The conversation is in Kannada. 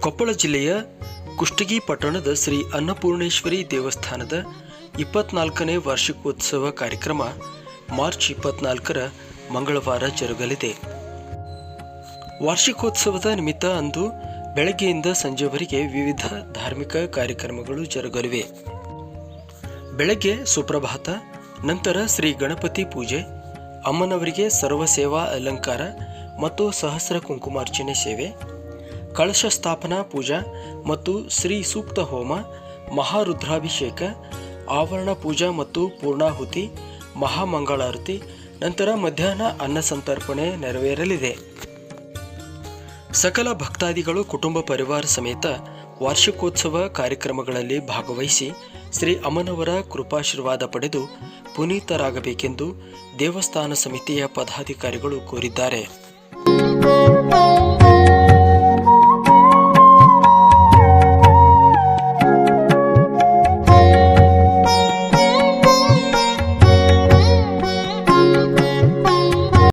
ಕೊಪ್ಪಳ ಜಿಲ್ಲೆಯ ಕುಷ್ಟಗಿ ಪಟ್ಟಣದ ಶ್ರೀ ಅನ್ನಪೂರ್ಣೇಶ್ವರಿ ದೇವಸ್ಥಾನದ 24ನೇ ವಾರ್ಷಿಕೋತ್ಸವ ಕಾರ್ಯಕ್ರಮ ಮಾರ್ಚ್ 24ರ ಮಂಗಳವಾರ ಜರುಗಲಿದೆ. ವಾರ್ಷಿಕೋತ್ಸವದ ನಿಮಿತ್ತ ಅಂದು ಬೆಳಗ್ಗೆಯಿಂದ ಸಂಜೆವರೆಗೆ ವಿವಿಧ ಧಾರ್ಮಿಕ ಕಾರ್ಯಕ್ರಮಗಳು ಜರುಗಲಿವೆ. ಬೆಳಗ್ಗೆ ಸುಪ್ರಭಾತ, ನಂತರ ಶ್ರೀ ಗಣಪತಿ ಪೂಜೆ, ಅಮ್ಮನವರಿಗೆ ಸರ್ವ ಸೇವಾ ಅಲಂಕಾರ ಮತ್ತು ಸಹಸ್ರ ಕುಂಕುಮಾರ್ಚನೆ ಸೇವೆ, ಕಳಶ ಸ್ಥಾಪನಾ ಪೂಜಾ ಮತ್ತು ಶ್ರೀ ಸೂಕ್ತ ಹೋಮ, ಮಹಾರುದ್ರಾಭಿಷೇಕ, ಆವರಣ ಪೂಜಾ ಮತ್ತು ಪೂರ್ಣಾಹುತಿ, ಮಹಾಮಂಗಳಾರತಿ, ನಂತರ ಮಧ್ಯಾಹ್ನ ಅನ್ನ ಸಂತರ್ಪಣೆ ನೆರವೇರಲಿದೆ. ಸಕಲ ಭಕ್ತಾದಿಗಳು ಕುಟುಂಬ ಪರಿವಾರ ಸಮೇತ ವಾರ್ಷಿಕೋತ್ಸವ ಕಾರ್ಯಕ್ರಮಗಳಲ್ಲಿ ಭಾಗವಹಿಸಿ ಶ್ರೀ ಅಮ್ಮನವರ ಕೃಪಾಶೀರ್ವಾದ ಪಡೆದು ಪುನೀತರಾಗಬೇಕೆಂದು ದೇವಸ್ಥಾನ ಸಮಿತಿಯ ಪದಾಧಿಕಾರಿಗಳು ಕೋರಿದ್ದಾರೆ.